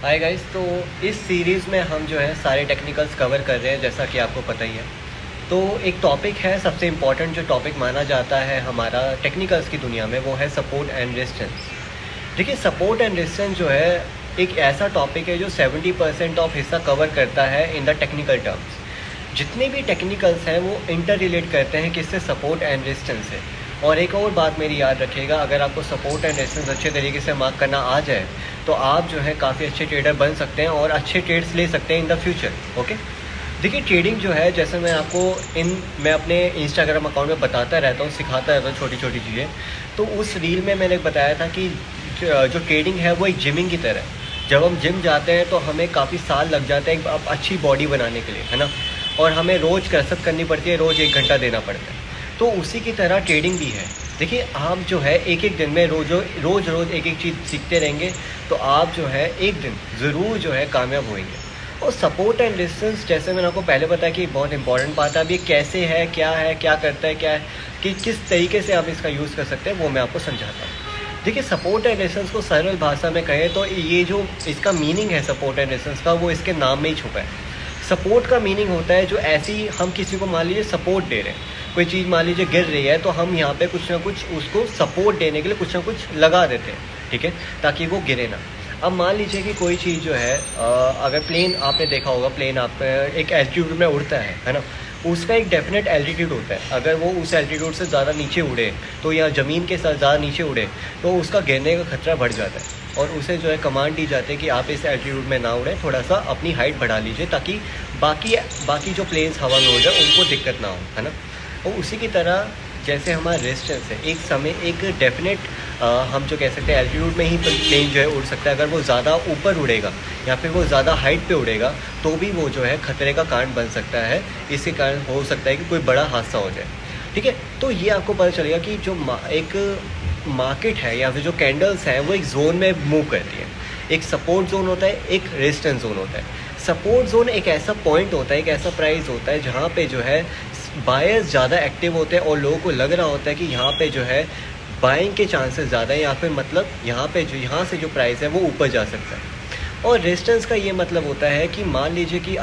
Hi guys. तो इस series में हम जो है सारे टेक्निकल्स कवर कर रहे हैं, जैसा कि आपको पता ही है। तो एक टॉपिक है, सबसे इम्पॉर्टेंट जो टॉपिक माना जाता है हमारा टेक्निकल्स की दुनिया में, वो है सपोर्ट एंड रेजिस्टेंस। देखिए, सपोर्ट एंड रेजिस्टेंस जो है एक ऐसा टॉपिक है जो 70% ऑफ हिस्सा कवर करता है इन द टेक्निकल टर्म्स। जितने भी टेक्निकल्स हैं वो इंटर रिलेट करते हैं किससे, सपोर्ट एंड रेजिस्टेंस से। और एक और बात मेरी याद रखिएगा, अगर आपको सपोर्ट एंड रेजिस्टेंस अच्छे तरीके से मार्क करना आ जाए तो आप जो है काफ़ी अच्छे ट्रेडर बन सकते हैं और अच्छे ट्रेड्स ले सकते हैं इन द फ्यूचर। ओके, देखिए ट्रेडिंग जो है, जैसे मैं अपने इंस्टाग्राम अकाउंट में बताता रहता हूँ, सिखाता रहता हूँ छोटी छोटी चीज़ें। तो उस रील में मैंने बताया था कि जो ट्रेडिंग है वो एक जिमिंग की तरह है। जब हम जिम जाते हैं तो हमें काफ़ी साल लग जाते हैं एक अच्छी बॉडी बनाने के लिए, है ना। और हमें रोज़ कसरत करनी पड़ती है, रोज़ 1 घंटा देना पड़ता है। तो उसी की तरह ट्रेडिंग भी है। देखिए, आप जो है एक एक दिन में रोज़ रोज़ एक एक चीज़ सीखते रहेंगे तो आप जो है एक दिन ज़रूर जो है कामयाब होंगे। और सपोर्ट एंड रेजिस्टेंस, जैसे मैंने आपको पहले बताया कि बहुत इंपॉर्टेंट बात है। अब ये कैसे है, क्या करता है, क्या है कि किस तरीके से आप इसका यूज़ कर सकते हैं, वो मैं आपको समझाता हूँ। देखिए, सपोर्ट एंड रेजिस्टेंस को सरल भाषा में कहें तो ये जो इसका मीनिंग है सपोर्ट एंड रेजिस्टेंस का, वो इसके नाम में ही छुपा है। सपोर्ट का मीनिंग होता है जो ऐसी हम किसी को मान लीजिए सपोर्ट दे रहे हैं, कोई चीज़ मान लीजिए गिर रही है तो हम यहाँ पे कुछ ना कुछ उसको सपोर्ट देने के लिए कुछ ना कुछ लगा देते हैं, ठीक है, ताकि वो गिरे ना। अब मान लीजिए कि कोई चीज़ जो है अगर प्लेन आपने देखा होगा, प्लेन आप एक एल्टीट्यूड में उड़ता है ना। उसका एक डेफिनेट एल्टीट्यूड होता है। अगर वो उस एल्टीट्यूड से ज़्यादा नीचे उड़े तो, या ज़मीन के साथ ज़्यादा नीचे उड़े तो उसका गिरने का खतरा बढ़ जाता है। और उसे जो है कमांड दी जाती है कि आप इस एल्टीट्यूड में ना उड़ें, थोड़ा सा अपनी हाइट बढ़ा लीजिए ताकि बाकी जो प्लेन्स हवा में उड़ जाए उनको दिक्कत ना हो, है ना। और उसी की तरह जैसे हमारा रेजिस्टेंस है, एक समय एक डेफिनेट हम जो कह सकते हैं एल्टीट्यूड में ही प्लेन जो है उड़ सकता है। अगर वो ज़्यादा ऊपर उड़ेगा या फिर वो ज़्यादा हाइट पे उड़ेगा तो भी वो जो है खतरे का कारण बन सकता है। इसके कारण हो सकता है कि कोई बड़ा हादसा हो जाए, ठीक है। तो ये आपको पता चलेगा कि जो एक मार्केट है या फिर जो कैंडल्स हैं वो एक जोन में मूव करती है। एक सपोर्ट जोन होता है, एक रेजिस्टेंस जोन होता है। सपोर्ट जोन एक ऐसा पॉइंट होता है, एक ऐसा प्राइस होता है जहाँ पे जो है बायर्स ज़्यादा एक्टिव होते हैं और लोगों को लग रहा होता है कि यहाँ पे जो है बाइंग के चांसेस ज़्यादा है, या फिर मतलब यहाँ से जो प्राइस है वो ऊपर जा सकता है। और रेजिस्टेंस का ये मतलब होता है कि मान लीजिए कि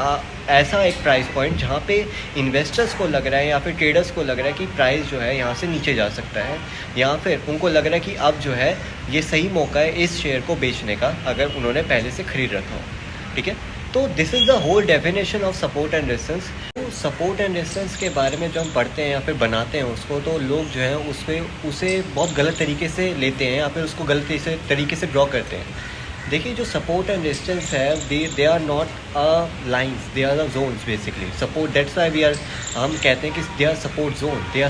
ऐसा एक प्राइस पॉइंट जहाँ पे इन्वेस्टर्स को लग रहा है या फिर ट्रेडर्स को लग रहा है कि प्राइस जो है यहाँ से नीचे जा सकता है, या फिर उनको लग रहा है कि अब जो है ये सही मौका है इस शेयर को बेचने का, अगर उन्होंने पहले से ख़रीद रखा हो, ठीक है। तो this is the whole definition of support and resistance. तो सपोर्ट एंड रेजिस्टेंस के बारे में जब हम पढ़ते हैं या फिर बनाते हैं उसको, तो लोग जो है उसे बहुत गलत तरीके से लेते हैं या फिर उसको गलत तरीके से ड्रॉ करते हैं। देखिए, जो सपोर्ट एंड रेजिस्टेंस है, they are not lines, they are the zones basically. Support, that's why हम कहते हैं कि they are support zone, they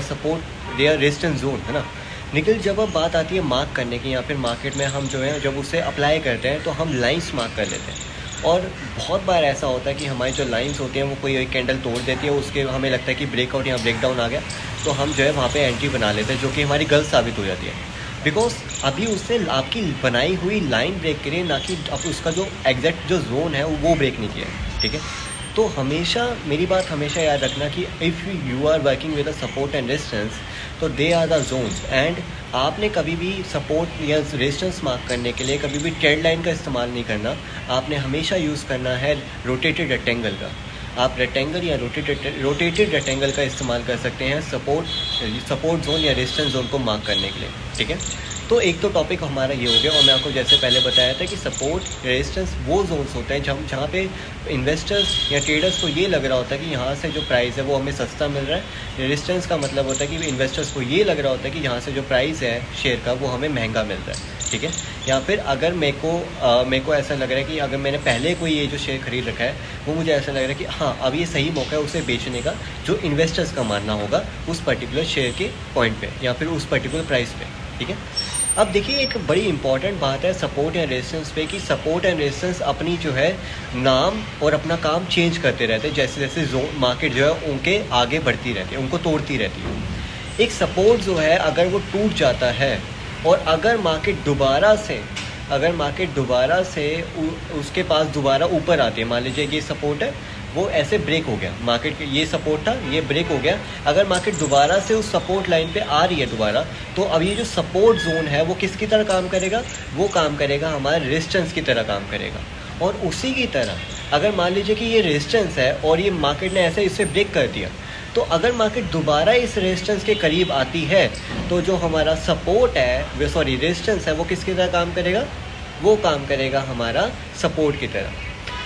are resistance zone, है ना। लेकिन जब अब बात आती है मार्क करने की या फिर मार्केट में हम जो है जब उसे अप्लाई करते हैं तो हम लाइंस मार्क कर लेते हैं। और बहुत बार ऐसा होता है कि हमारी जो लाइंस होती हैं वो कोई एक कैंडल तोड़ देती है, उसके हमें लगता है कि ब्रेकआउट या ब्रेकडाउन आ गया, तो हम जो है वहाँ पे एंट्री बना लेते हैं, जो कि हमारी गलत साबित हो जाती है। बिकॉज अभी उससे आपकी बनाई हुई लाइन ब्रेक करिए, ना कि अब उसका जो एग्जैक्ट जो जोन है वो ब्रेक नहीं किया, ठीक है। तो हमेशा मेरी बात हमेशा याद रखना कि if you are working with a support and resistance, तो they are the zones. And आपने कभी भी सपोर्ट या रेजिस्टेंस मार्क करने के लिए कभी भी ट्रेंड लाइन का इस्तेमाल नहीं करना। आपने हमेशा यूज़ करना है रोटेटेड रेक्टेंगल का। आप रेक्टेंगल या रोटेटेड रेक्टेंगल का इस्तेमाल कर सकते हैं सपोर्ट जोन या रेजिस्टेंस जोन को मार्क करने के लिए, ठीक है। तो एक तो टॉपिक हमारा ये हो गया, और मैं आपको जैसे पहले बताया था कि सपोर्ट रेजिस्टेंस वो जोन्स होते हैं जहाँ पे इन्वेस्टर्स या ट्रेडर्स को ये लग रहा होता है कि यहाँ से जो प्राइस है वो हमें सस्ता मिल रहा है। रेजिस्टेंस का मतलब होता है कि इन्वेस्टर्स को ये लग रहा होता है कि यहाँ से जो प्राइस है शेयर का वो हमें महंगा मिल रहा है, ठीक है। या फिर अगर मेरे को ऐसा लग रहा है कि अगर मैंने पहले कोई ये जो शेयर खरीद रखा है वो मुझे ऐसा लग रहा है कि हाँ अब ये सही मौका है उसे बेचने का, जो इन्वेस्टर्स का मानना होगा उस पर्टिकुलर शेयर के पॉइंट पे या फिर उस पर्टिकुलर प्राइस पे, ठीक है। अब देखिए, एक बड़ी इंपॉर्टेंट बात है सपोर्ट एंड रेजिस्टेंस पे कि सपोर्ट एंड रेजिस्टेंस अपनी जो है नाम और अपना काम चेंज करते रहते हैं जैसे जैसे मार्केट जो है उनके आगे बढ़ती रहती है, उनको तोड़ती रहती है। एक सपोर्ट जो है अगर वो टूट जाता है और अगर मार्केट दोबारा से उसके पास दोबारा ऊपर आती है, मान लीजिए कि सपोर्ट है वो ऐसे ब्रेक हो गया, मार्केट ये सपोर्ट था ये ब्रेक हो गया, अगर मार्केट दोबारा से उस सपोर्ट लाइन पे आ रही है दोबारा, तो अब ये जो सपोर्ट जोन है वो किसकी तरह काम करेगा, वो काम करेगा हमारे रेजिस्टेंस की तरह काम करेगा। और उसी की तरह अगर मान लीजिए कि ये रेजिस्टेंस है और ये मार्केट ने ऐसे इसे ब्रेक कर दिया, तो अगर मार्केट दोबारा इस रेजिस्टेंस के करीब आती है तो जो हमारा सपोर्ट है, सॉरी रेजिस्टेंस है, वो किसकी तरह काम करेगा? वो काम करेगा हमारा सपोर्ट की तरह।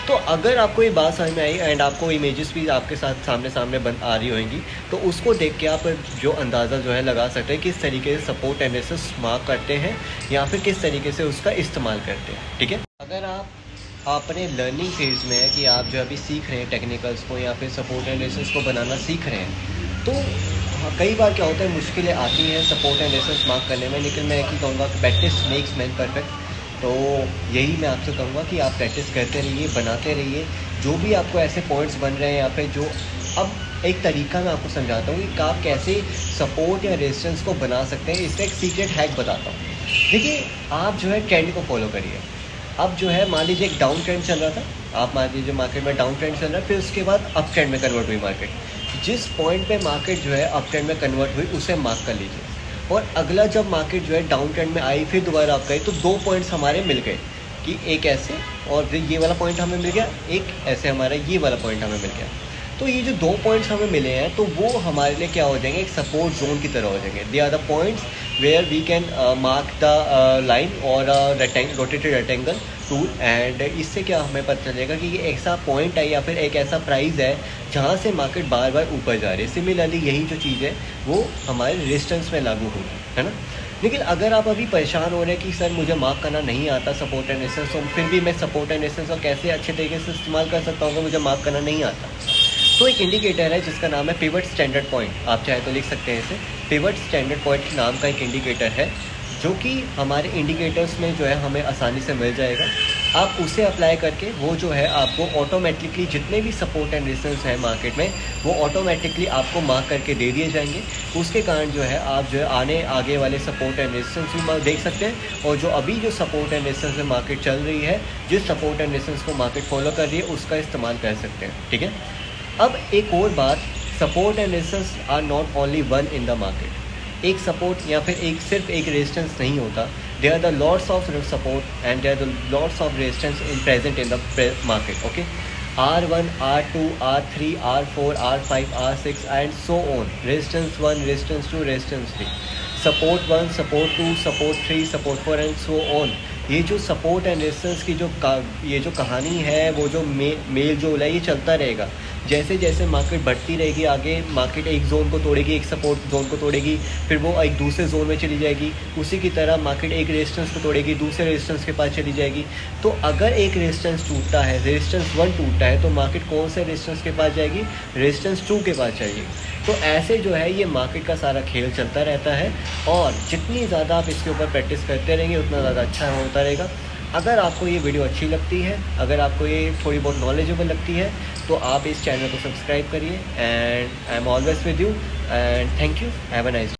तो अगर आपको ये बात समझ में आई एंड आपको इमेजेस भी आपके साथ सामने सामने आ रही होंगी, तो उसको देख के आप जो अंदाज़ा जो है लगा सकते हैं किस तरीके से सपोर्ट एंड रेजिस्टेंस मार्क करते हैं या फिर किस तरीके से उसका इस्तेमाल करते हैं। ठीक है, अगर आप अपने लर्निंग फेज में है कि आप जो अभी सीख रहे हैं टेक्निकल्स को या फिर सपोर्ट एंड रेजिस्टेंस को बनाना सीख रहे हैं, तो कई बार क्या होता है मुश्किलें आती हैं सपोर्ट एंड रेजिस्टेंस मार्क करने में, लेकिन मैं एक कहूँगा कि प्रैक्टिस मेक्स मैन परफेक्ट। तो यही मैं आपसे कहूँगा कि आप प्रैक्टिस करते रहिए, बनाते रहिए। जो भी आपको ऐसे पॉइंट्स बन रहे हैं यहाँ पे, जो अब एक तरीका मैं आपको समझाता हूँ कि आप कैसे सपोर्ट या रेजिस्टेंस को बना सकते हैं। इसका एक सीक्रेट हैक बताता हूँ। देखिए, आप जो है ट्रेंड को फॉलो करिए। अब जो है मान लीजिए एक डाउन ट्रेंड चल रहा था, आप मान लीजिए मार्केट में डाउन ट्रेंड चल रहा है, फिर उसके बाद अप ट्रेंड में कन्वर्ट हुई मार्केट। जिस पॉइंट पे मार्केट जो है अप ट्रेंड में कन्वर्ट हुई उसे मार्क कर लीजिए। और अगला जब मार्केट जो है डाउन ट्रेंड में आई, फिर दोबारा अप गई, तो 2 पॉइंट्स हमारे मिल गए कि एक ऐसे और ये वाला पॉइंट हमें मिल गया, एक ऐसे हमारा ये वाला पॉइंट हमें मिल गया। तो ये जो 2 पॉइंट्स हमें मिले हैं, तो वो हमारे लिए क्या हो जाएंगे? एक सपोर्ट जोन की तरह हो जाएंगे। They are the points where we can mark the line और रोटेटेड रेक्टेंगल टूल। एंड इससे क्या हमें पता चलेगा कि ये ऐसा पॉइंट है या फिर एक ऐसा प्राइस है जहाँ से मार्केट बार बार ऊपर जा रही है। सिमिलरली यही जो चीज़ है वो हमारे रेजिस्टेंस में लागू होगी, है ना। लेकिन अगर आप अभी परेशान हो रहे हैं कि सर मुझे मार्क करना नहीं आता सपोर्ट एंड रेजिस्टेंस, तो फिर भी मैं सपोर्ट एंड रेजिस्टेंस को कैसे अच्छे तरीके से इस्तेमाल कर सकता हूँ अगर मुझे मार्क करना नहीं आता, तो एक इंडिकेटर है जिसका नाम है पिवट स्टैंडर्ड पॉइंट। आप चाहे तो लिख सकते हैं इसे। पिवट स्टैंडर्ड पॉइंट नाम का एक इंडिकेटर है जो कि हमारे इंडिकेटर्स में जो है हमें आसानी से मिल जाएगा। आप उसे अप्लाई करके वो जो है आपको ऑटोमेटिकली जितने भी सपोर्ट एंड रेजिस्टेंस हैं मार्केट में, वो ऑटोमेटिकली आपको मार्क करके दे दिए जाएंगे। उसके कारण जो है आप जो है आगे वाले सपोर्ट एंड रेजिस्टेंस भी देख सकते हैं, और जो अभी जो सपोर्ट एंड रेजिस्टेंस में मार्केट चल रही है, जिस सपोर्ट एंड रेजिस्टेंस को मार्केट फॉलो कर रही है, उसका इस्तेमाल कर सकते हैं। ठीक है, अब एक और बात, support and resistance are not only one in the market. एक सपोर्ट या फिर सिर्फ एक रेजिस्टेंस नहीं होता। There are the lots of support and there are the lots of resistance in present in the market. Okay, R1, R2, R3, R4, R5, R6 and so on. Resistance 1, resistance 2, resistance 3, support 1, support 2, support 3, support 4 and so on. ये जो support and resistance की ये जो कहानी है, वो जो mail जो है, ये चलता रहेगा। जैसे जैसे मार्केट बढ़ती रहेगी आगे, मार्केट एक जोन को तोड़ेगी, एक सपोर्ट जोन को तोड़ेगी, फिर वो एक दूसरे जोन में चली जाएगी। उसी की तरह मार्केट एक रेजिस्टेंस को तोड़ेगी, दूसरे रेजिस्टेंस के पास चली जाएगी। तो अगर एक रेजिस्टेंस टूटता है, रेजिस्टेंस 1 टूटता है, तो मार्केट कौन से रेजिस्टेंस के पास जाएगी? रेजिस्टेंस 2 के पास जाएगी। तो ऐसे जो है ये मार्केट का सारा खेल चलता रहता है, और जितनी ज़्यादा आप इसके ऊपर प्रैक्टिस करते रहेंगे उतना ज़्यादा अच्छा होता रहेगा। अगर आपको ये वीडियो अच्छी लगती है, अगर आपको ये थोड़ी बहुत नॉलेजेबल लगती है, तो आप इस चैनल को सब्सक्राइब करिए। And I am always with you and thank you. Have a nice day.